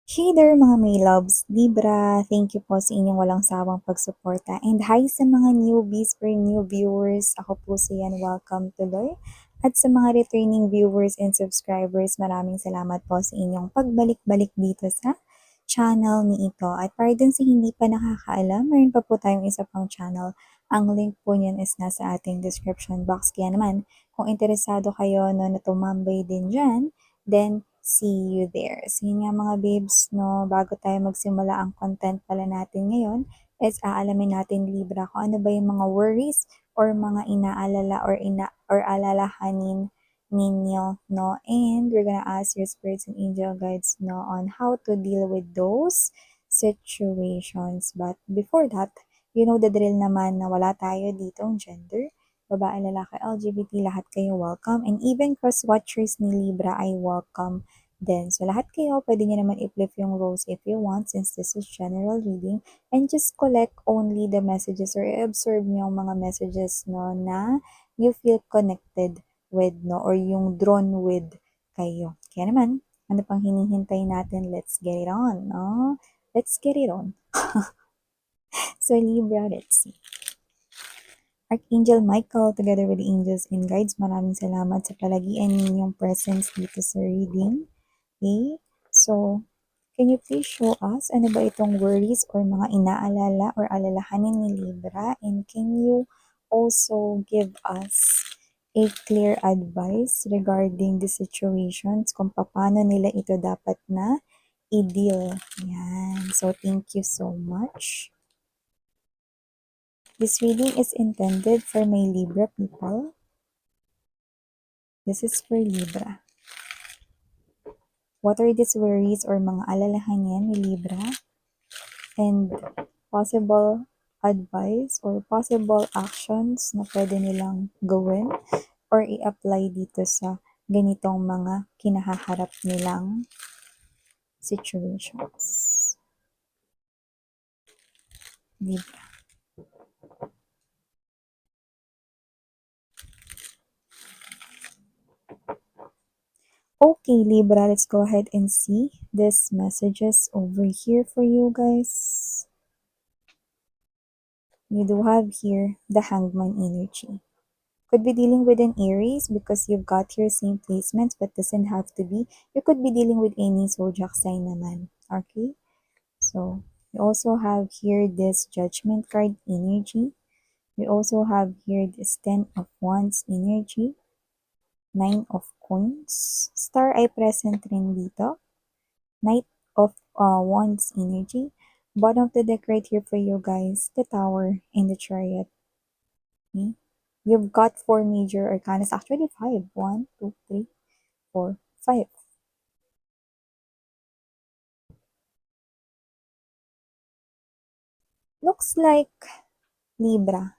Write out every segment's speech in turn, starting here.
Hey there mga may loves, Libra, thank you po sa inyong walang sawang pagsuporta. And hi sa mga newbies or new viewers, ako po si Yan, welcome tuloy. At sa mga returning viewers and subscribers, maraming salamat po sa inyong pagbalik-balik dito sa channel ni ito. At para dun sa hindi pa nakakaalam, mayroon pa po tayong isa pang channel. Ang link po niyan is nasa ating description box. Kaya naman, kung interesado kayo na tumambay din dyan, then see you there. So yun nga mga babes, no, bago tayo magsimula ang content pala natin ngayon, is aalamin natin Libra kung ano ba yung mga worries or mga inaalala or alalahanin ninyo, no? And we're gonna ask your spirits and angel guides, no, on how to deal with those situations. But before that, you know the drill naman na wala tayo ditong gender. Babae, lalaki, LGBT, lahat kayo welcome. And even cross-watchers ni Libra ay welcome din. So lahat kayo, pwede nyo naman i-flip yung roles if you want since this is general reading. And just collect only the messages or observe nyo yung mga messages, no, na you feel connected with, no, or yung drawn with kayo. Kaya naman, ano pang hinihintay natin? Let's get it on, no? Let's get it on. So Libra, let's see. Archangel Michael, together with the angels and guides, maraming salamat sa palagian ninyong presence dito sa reading. Okay? So, can you please show us ano ba itong worries or mga inaalala or alalahanin ni Libra? And can you also give us a clear advice regarding the situations kung paano nila ito dapat na i-deal? Yan. So, thank you so much. This reading is intended for my Libra people. This is for Libra. What are these worries or mga alalahanin ni Libra? And possible advice or possible actions na pwede nilang gawin or i-apply dito sa ganitong mga kinahaharap nilang situations. Libra. Okay, Libra, let's go ahead and see these messages over here for you guys. You do have here the Hangman energy. Could be dealing with an Aries because you've got your same placements but doesn't have to be. You could be dealing with any zodiac sign naman. Okay? So, you also have here this Judgment card energy. You also have here this Ten of Wands energy. Nine of Coins. Star ay present rin dito. Knight of Wands energy. Bottom of the deck right here for you guys, the Tower and the Chariot. Okay? You've got four major arcana. It's actually five. 1, 2, 3, 4, 5. Looks like Libra.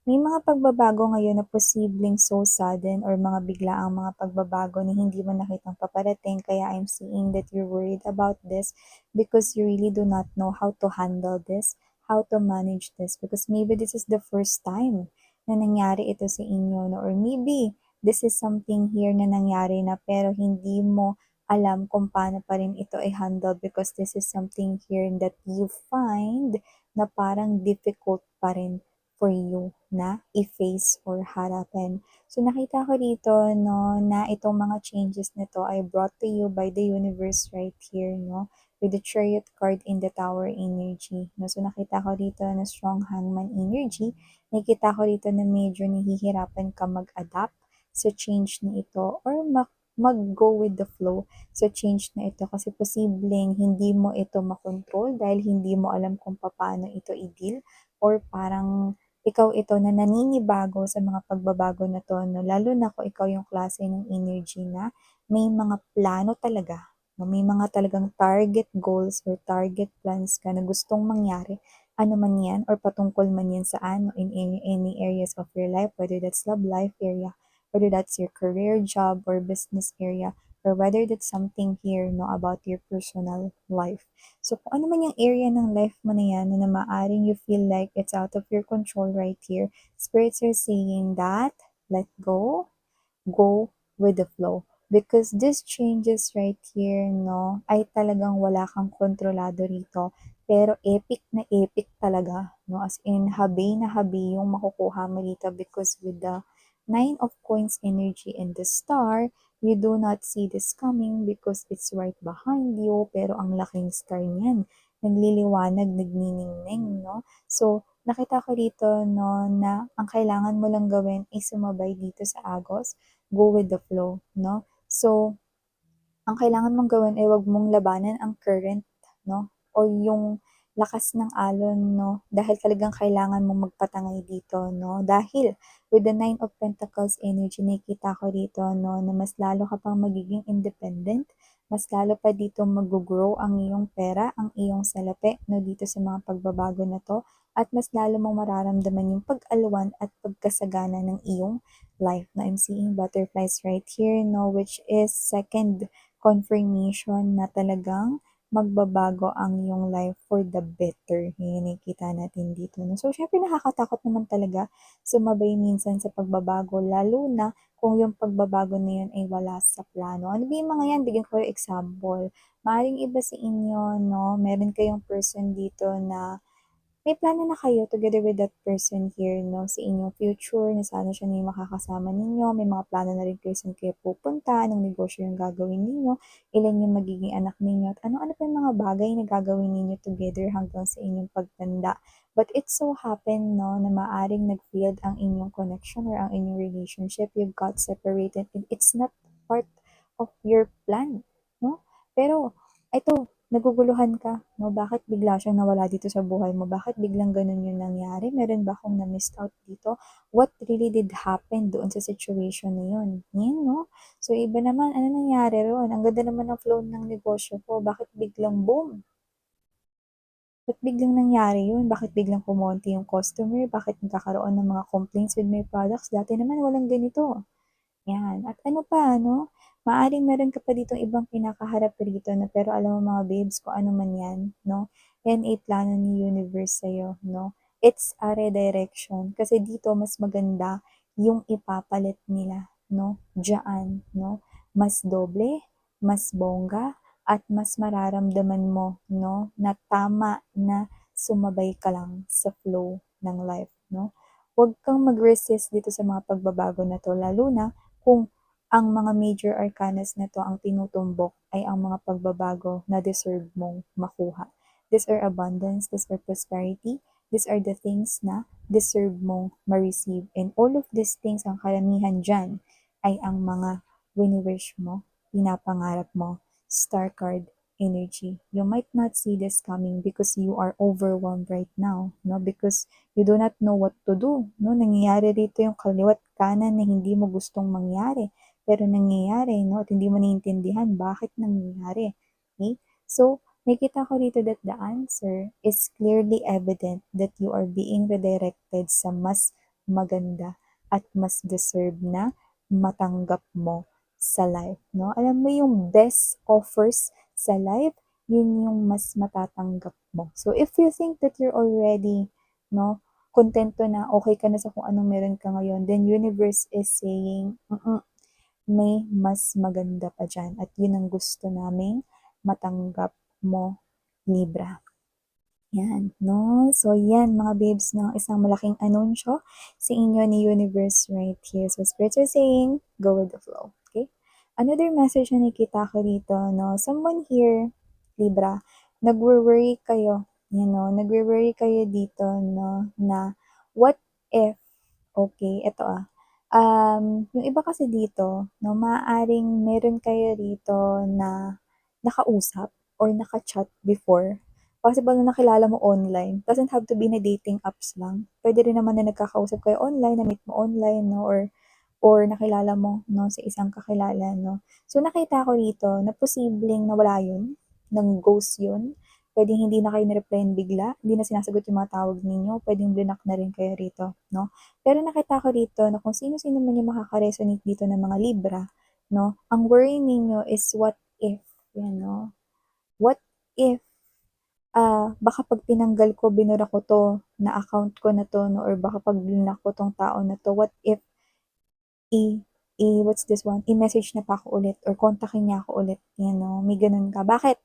May mga pagbabago ngayon na posibleng so sudden or mga biglaang mga pagbabago na hindi mo nakitang paparating. Kaya I'm seeing that you're worried about this because you really do not know how to handle this, how to manage this. Because maybe this is the first time na nangyari ito sa inyo. No? Or maybe this is something here na nangyari na pero hindi mo alam kung paano pa rin ito i-handle because this is something here that you find na parang difficult pa rin for you na i-face or harapin. So nakita ko dito no na itong mga changes nito ay brought to you by the universe right here no with the Chariot card in the Tower energy. No, so nakita ko dito na strong Hangman energy. Nakita ko dito na medyo nahihirapan ka mag-adapt sa change na ito or mag-go with the flow sa change na ito kasi posibleng hindi mo ito makontrol dahil hindi mo alam kung paano ito i-deal or parang ikaw ito na naninibago sa mga pagbabago na 'to 'no, lalo na kung ikaw yung klase ng energy na may mga plano talaga, 'no, may mga talagang target goals or target plans ka na gustong mangyari, ano man 'yan or patungkol man 'yan saan in any areas of your life, whether that's love life area, whether that's your career, job, or business area, or whether that's something here 'no, about your personal life. So, kung ano man yung area ng life mo na yan na maaring you feel like it's out of your control right here, spirits are saying that let go, go with the flow. because these changes right here, no, ay talagang wala kang kontrolado rito. Pero epic talaga, no? As in, habi na habi yung makukuha mo dito because with the Nine of Coins energy and the Star, you do not see this coming because it's right behind you, pero ang laking star niyan. Nagliliwanag, nagniningning, no? So, nakita ko dito, no, na ang kailangan mo lang gawin ay sumabay dito sa Agos, go with the flow, no? So, ang kailangan mong gawin ay wag mong labanan ang current, no? O yung lakas ng alon, no? Dahil talagang kailangan mong magpatangay dito, no? Dahil with the Nine of Pentacles energy, nakita ko dito, no, na mas lalo ka pang magiging independent, mas lalo pa dito mag-grow ang iyong pera, ang iyong salapi, no, dito sa mga pagbabago na to, at mas lalo mong mararamdaman yung pag-alwan at pagkasagana ng iyong life. Na I'm seeing butterflies right here, no, which is second confirmation na talagang magbabago ang iyong life for the better. Yan, nakikita natin dito. No? So, syempre nakakatakot naman talaga sumabay minsan sa pagbabago, lalo na kung yung pagbabago na yun ay wala sa plano. Ano ba yung mga yan? Bigyan ko yung example. Maaring iba sa inyo, no? Meron kayong person dito na may plano na kayo together with that person here, no, sa inyong future, na sana siya na yung makakasama ninyo, may mga plano na rin kayo saan kayo pupunta, anong negosyo yung gagawin ninyo, ilan yung magiging anak ninyo, at ano-ano pa yung mga bagay na gagawin ninyo together hanggang sa inyong pagtanda. But it so happen, no, na maaring nag-failed ang inyong connection or ang inyong relationship, you got separated, and it's not part of your plan, no? Pero, ito, naguguluhan ka, no? Bakit bigla siyang nawala dito sa buhay mo? Bakit biglang ganun yung nangyari? Meron ba akong na-missed out dito? What really did happen doon sa situation na yun? Yan, no? So, iba naman, ano nangyari ron? Ang ganda naman ng flow ng negosyo ko. Bakit biglang boom? Ba't biglang nangyari yun? Bakit biglang kumonti yung customer? Bakit nagkakaroon ng mga complaints with my products? Dati naman walang ganito. Yan. At ano pa, no? Maaring meron ka pa ditong ibang pinakaharap rito na pero alam mo mga babes kung ano man yan, no? Yan ay plano ni universe sa'yo, no? It's a redirection. Kasi dito mas maganda yung ipapalit nila, no? Diyan, no? Mas doble, mas bongga, at mas mararamdaman mo, no? Na tama na sumabay ka lang sa flow ng life, no? Huwag kang mag-resist dito sa mga pagbabago na to, lalo na kung ang mga major arcanas na to ang tinutumbok ay ang mga pagbabago na deserve mong makuha. These are abundance, these are prosperity, these are the things na deserve mong ma-receive. And all of these things, ang karamihan dyan, ay ang mga wini-wish mo, pinapangarap mo, star card energy. You might not see this coming because you are overwhelmed right now, no? Because you do not know what to do, no? Nangyayari dito yung kaliwat kanan na hindi mo gustong mangyari, pero nangyayari, no? At hindi mo naiintindihan bakit nangyayari. Okay? So, nakita ko dito that the answer is clearly evident that you are being redirected sa mas maganda at mas deserve na matanggap mo sa life, no? Alam mo yung best offers sa life, yun yung mas matatanggap mo. So, if you think that you're already, no, kontento na, okay ka na sa kung anong meron ka ngayon, then universe is saying, may mas maganda pa dyan. At yun ang gusto naming matanggap mo, Libra. Yan, no? So, yan, mga babes, no? Isang malaking anunsyo sa inyo ni Universe right here. So, spirits are saying, go with the flow. Okay? Another message na nakita ko dito, no? Someone here, Libra, nagwo-worry kayo, nagwo-worry kayo dito, no? Na, what if, okay, ito yung iba kasi dito, no, maaaring meron kayo rito na nakausap or naka-chat before. Possible na nakilala mo online. Doesn't have to be na dating apps lang. Pwede rin naman na nagkakausap kayo online, na-meet mo online, no, or nakilala mo, no, sa isang kakilala, no. So, nakita ko dito na posibleng nawala yun, ng ghost yun. Pwedeng hindi na kayo ni-replyan bigla, hindi na sinasagot yung mga tawag ninyo, pwedeng blinak na rin kayo rito, no. Pero nakita ko dito na kung sino-sino man yung makaka-resonate dito ng mga Libra, no, ang worry ninyo is what if, yan, no. What if, baka pag tinanggal ko, binura ko to, na account ko na to, no, or baka pag blinak ko tong tao na to, what if what's this one, i-message na pa ako ulit or kontakin niya ako ulit, may gano'n ka. Bakit?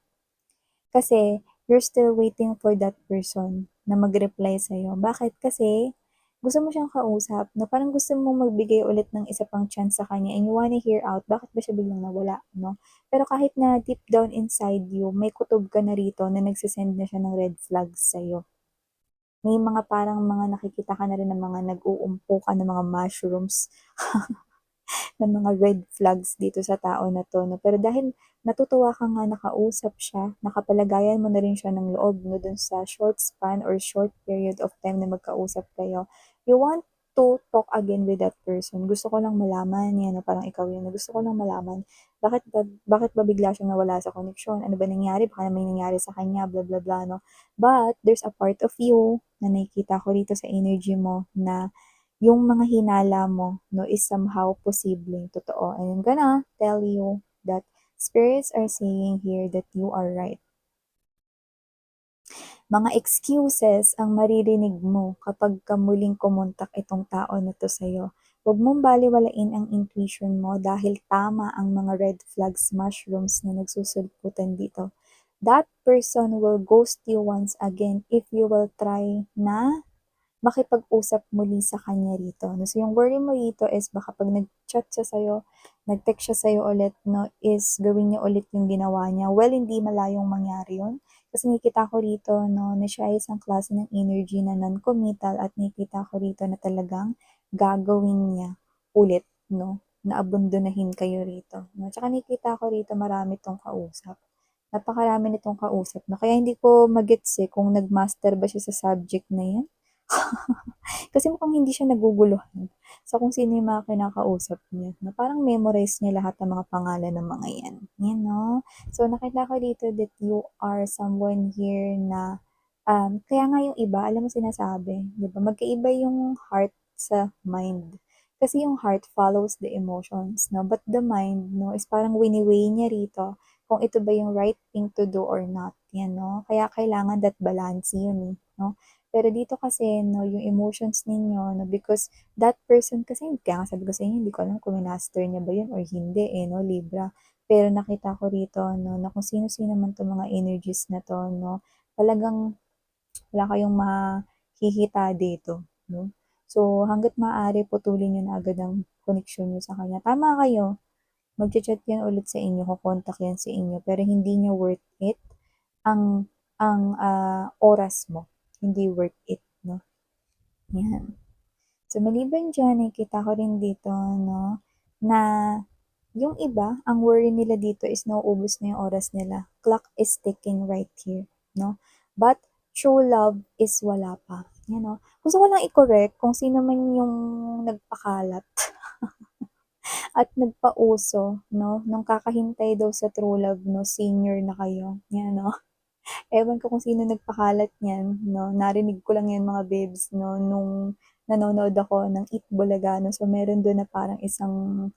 Kasi you're still waiting for that person na mag-reply sa'yo. Bakit? Kasi gusto mo siyang kausap, na parang gusto mo magbigay ulit ng isa pang chance sa kanya and you wanna hear out bakit ba siya biglang nawala, 'no? Pero kahit na deep down inside you, may kutob ka na rito na nagse-send na siya ng red flags sa'yo. May mga parang mga nakikita ka na rin ng mga nag-uumpukan ng mga mushrooms ng mga red flags dito sa tao na 'to 'no. Pero dahil natutuwa ka nga nakausap siya, nakapalagayan mo na rin siya ng loob 'no, dun sa short span or short period of time na magkausap kayo, you want to talk again with that person. Gusto ko lang malaman, 'yan 'no, parang ikaw yun na gusto ko lang malaman, bakit ba bigla siyang nawala sa koneksyon? Ano ba nangyari? Baka may nangyari sa kanya, bla bla bla 'no. But there's a part of you na nakikita ko rito sa energy mo na yung mga hinala mo 'no, is somehow posibleng totoo. And I'm gonna tell you that spirits are saying here that you are right. Mga excuses ang maririnig mo kapag ka muling kumontak itong tao na 'to sa'yo. Huwag mong balewalain ang intuition mo dahil tama ang mga red flags mushrooms na nagsusulputan dito. That person will ghost you once again if you will try na makipag-usap muli sa kanya rito 'no. So, yung worry mo rito is baka 'pag nag-chat siya sa'yo, nag-text siya sa'yo ulit 'no, is gawin niya ulit yung ginawa niya. Well, hindi malayong mangyari yun, kasi nakikita ko rito 'no, na siya ay isang klase ng energy na non-committal at nakikita ko rito na talagang gagawin niya ulit 'no, na abundunahin kayo rito 'no. Tsaka nakikita ko rito marami 'tong kausap. Napakarami nitong kausap 'no, kaya hindi ko ma-gets, kung nag-master ba siya sa subject na 'yan. Kasi mukhang hindi siya naguguluhan sa kung sino yung mga kinakausap niya, na parang memorize niya lahat ng mga pangalan ng mga 'yan, 'yan 'no. So nakita ko dito that you are someone here na, kaya nga yung iba alam mo sinasabi, 'di ba, magkaiba yung heart sa mind. Kasi yung heart follows the emotions 'no, but the mind 'no, is parang wini-weigh niya rito kung ito ba yung right thing to do or not, 'yan 'no. Kaya kailangan that balance yun, 'no. Pero dito kasi 'no, yung emotions ninyo 'no, because that person kasi kaya nga sabi ko sa inyo hindi ko alam kung minaster niya ba yun or hindi, 'no, Libra. Pero nakita ko rito 'no, na kung sino-sino man 'tong mga energies na 'to 'no, talagang wala kayong mahihita dito 'no. So, hangga't maaari putulin niyo na agad ang koneksyon niyo sa kanya. Tama kayo, magcha-chat yan ulit sa inyo, ko-contact yan sa inyo, pero hindi niya worth it ang oras mo, hindi worth it 'no, 'yan. So, maliban diyan nakikita ko rin dito 'no, na yung iba ang worry nila dito is nauubos na yung oras nila. Clock is ticking right here 'no, but true love is wala pa, 'yan 'no. Gusto ko lang i-correct kung sino man yung nagpakalat at nagpauso 'no, nung kakahintay daw sa true love 'no, senior na kayo, 'yan 'no. Ewan ko kung sino nagpakalat niyan 'no, narinig ko lang 'yan mga babes 'no, nung nanonood ako ng Eat Bulaga 'no. So, meron dun na parang isang,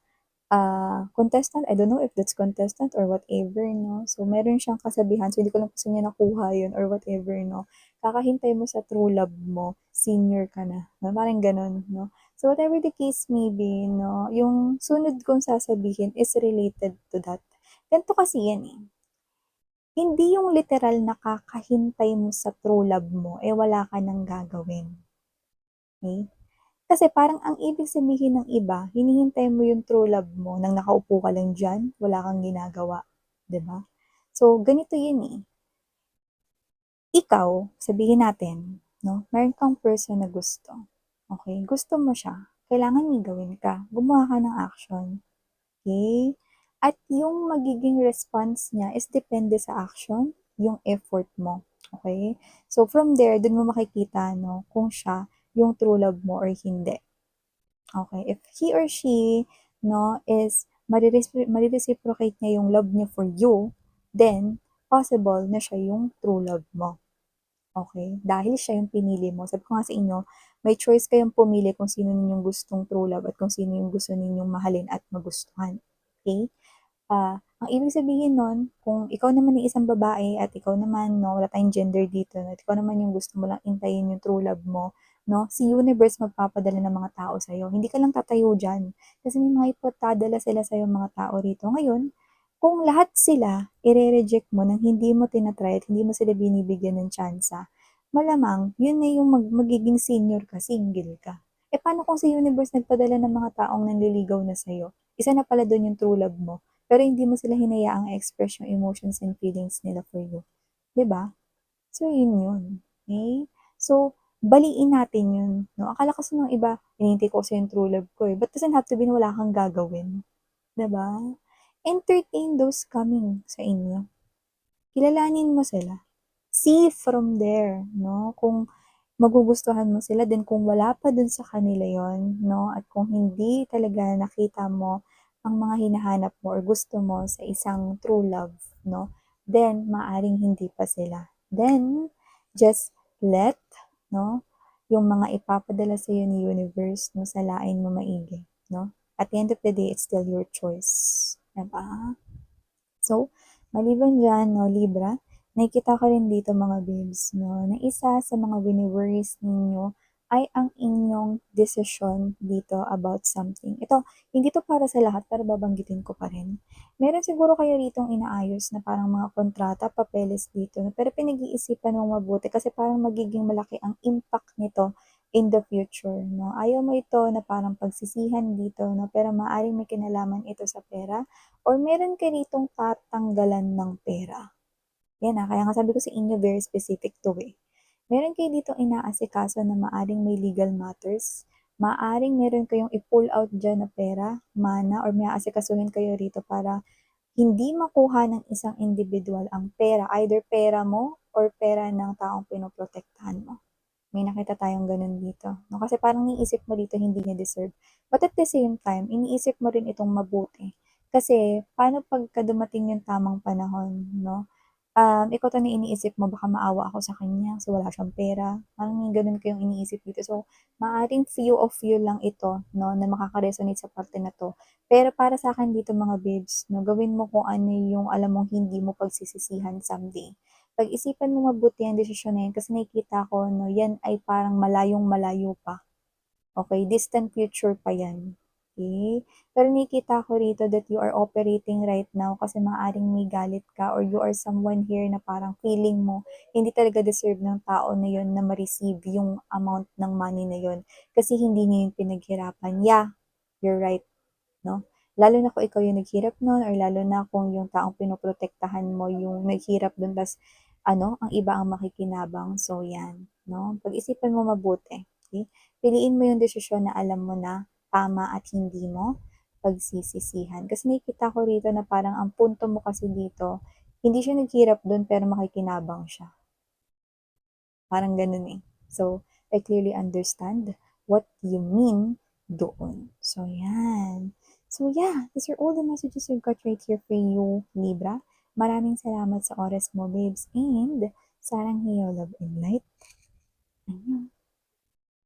contestant, I don't know if that's contestant or whatever 'no. So, meron siyang kasabihan, so hindi ko lang kung saan niya nakuha yun or whatever 'no. Kakahintay mo sa true love mo, senior ka na, 'no, parang gano'n 'no. So, whatever the case may be 'no, yung sunod kong sasabihin is related to that. Ganito kasi yan, eh. Hindi yung literal na kakahintay mo sa true love mo, wala ka ng gagawin, okey? Kasi parang ang ibig sabihin ng iba, hinihintay mo yung true love mo ng nakaupo ka lang diyan, wala kang ginagawa, 'di ba? So, ganito yun, eh. Ikaw, sabihin natin 'no, meron kang person na gusto, okey? Gusto mo siya, kailangan may gawin ka, gumawa ka ng action. Okay. At yung magiging response niya is depende sa action, yung effort mo, okay. So from there, dun mo makikita 'no, kung siya yung true love mo or hindi, okay. If he or she 'no, is mare-reciprocate niya yung love niya for you, then possible na siya yung true love mo, okay. Dahil siya yung pinili mo. Sabi ko nga sa inyo, may choice kayong pumili kung sino ninyong gustong true love at kung sino yung gusto ninyong mahalin at magustuhan, okay. Ang ibig sabihin nun, kung ikaw naman ay isang babae at ikaw naman 'no, wala tayong gender dito 'no, at ikaw naman yung gusto mo lang hintayin yung true love mo, no? Si universe magpapadala ng mga tao sa'yo. Hindi ka lang tatayo dyan. Kasi may mga ipatadala sila sa'yo mga tao rito. Ngayon, kung lahat sila ire-reject mo nang hindi mo tinatry at hindi mo sila binibigyan ng tsansa, malamang yun na yung magiging senior ka, single ka. Eh paano kung si universe nagpadala ng mga taong nanliligaw na sa'yo? Isa na pala dun yung true love mo, pero hindi mo sila hinayaang express yung emotions and feelings nila for you. 'Di ba? So, yun yun. Okay? So, baliin natin yun. No? Akala kasi ng iba, hinihintay ko kasi yung true love ko eh. But doesn't have to be na wala kang gagawin. 'Di ba? Entertain those coming sa inyo. Kilalanin mo sila. See from there, no? Kung magugustuhan mo sila, then kung wala pa dun sa kanila yon, no? At kung hindi talaga nakita mo ang mga hinahanap mo or gusto mo sa isang true love, no? Then, maaring hindi pa sila. Then, just let, no? Yung mga ipapadala sa iyo ni universe, no? Salain mo maigi, no? At the end of the day, it's still your choice. Diba? So, maliban diyan 'no, Libra, nakikita ko rin dito mga babes 'no, na isa sa mga wini-worries ninyo ay ang inyong desisyon dito about something. Ito, hindi 'to para sa lahat pero babanggitin ko pa rin. Meron siguro kayo ritong inaayos na parang mga kontrata, papeles dito pero pinag-iisipan mong mabuti kasi parang magiging malaki ang impact nito in the future 'no. Ayaw mo ito na parang pagsisihan dito 'no, pero maaaring may kinalaman ito sa pera or meron ka ritong tatanggalan ng pera. Yan, kaya nga sabi ko sa inyo very specific 'to, eh. Meron kayo ditong inaasikaso na maaring may legal matters, maaring meron kayong i-pull out diyan na pera, mana, or may aasikasuhin kayo rito para hindi makuha ng isang individual ang pera, either pera mo or pera ng taong pinoprotektahan mo. May nakita tayong gano'n dito, 'no, kasi parang iniisip mo dito hindi niya deserve. But at the same time, iniisip mo rin itong mabuti. Kasi paano pagka dumating yung tamang panahon, 'no, ikaw 'to na iniisip mo baka maawa ako sa kanya kasi wala siyang pera, parang may gano'n kayong iniisip dito. So, maaaring few of you lang ito, 'no, na makaka-resonate sa parte na 'to. Pero para sa'kin dito mga babes, 'no, gawin mo kung ano yung alam mong hindi mo pagsisisihan someday. Pag-isipan mo mabuti ang desisyon na 'yan kasi nakikita ko 'no, 'yan ay parang malayong-malayo pa. Okey, distant future pa 'yan, okey? Pero nakikita ko rito that you are operating right now kasi maaaring may galit ka or you are someone here na parang feeling mo hindi talaga deserve ng tao na 'yun na ma-receive yung amount ng money na 'yun kasi hindi niya 'yun pinaghirapan. Yeah, you're right. 'No? Lalo na kung ikaw yung naghirap nun or lalo na kung yung taong pinoprotektahan mo yung naghirap dun ta's ano, ang iba ang makikinabang. So 'yan, 'no? Pag-isipan mo mabuti, okey? Piliin mo yung desisyon na alam mo na tama at hindi mo pagsisisihan. Kasi nakikita ko rito na parang ang punto mo kasi dito, hindi siya naghirap dun pero makikinabang siya. Parang gano'n, eh. So, I clearly understand what you mean doon. So, yan. So, yeah, these are all the messages I've got right here for you, Libra. Maraming salamat sa oras mo, babes. And, sarang hiyo, love and light. Annyeong.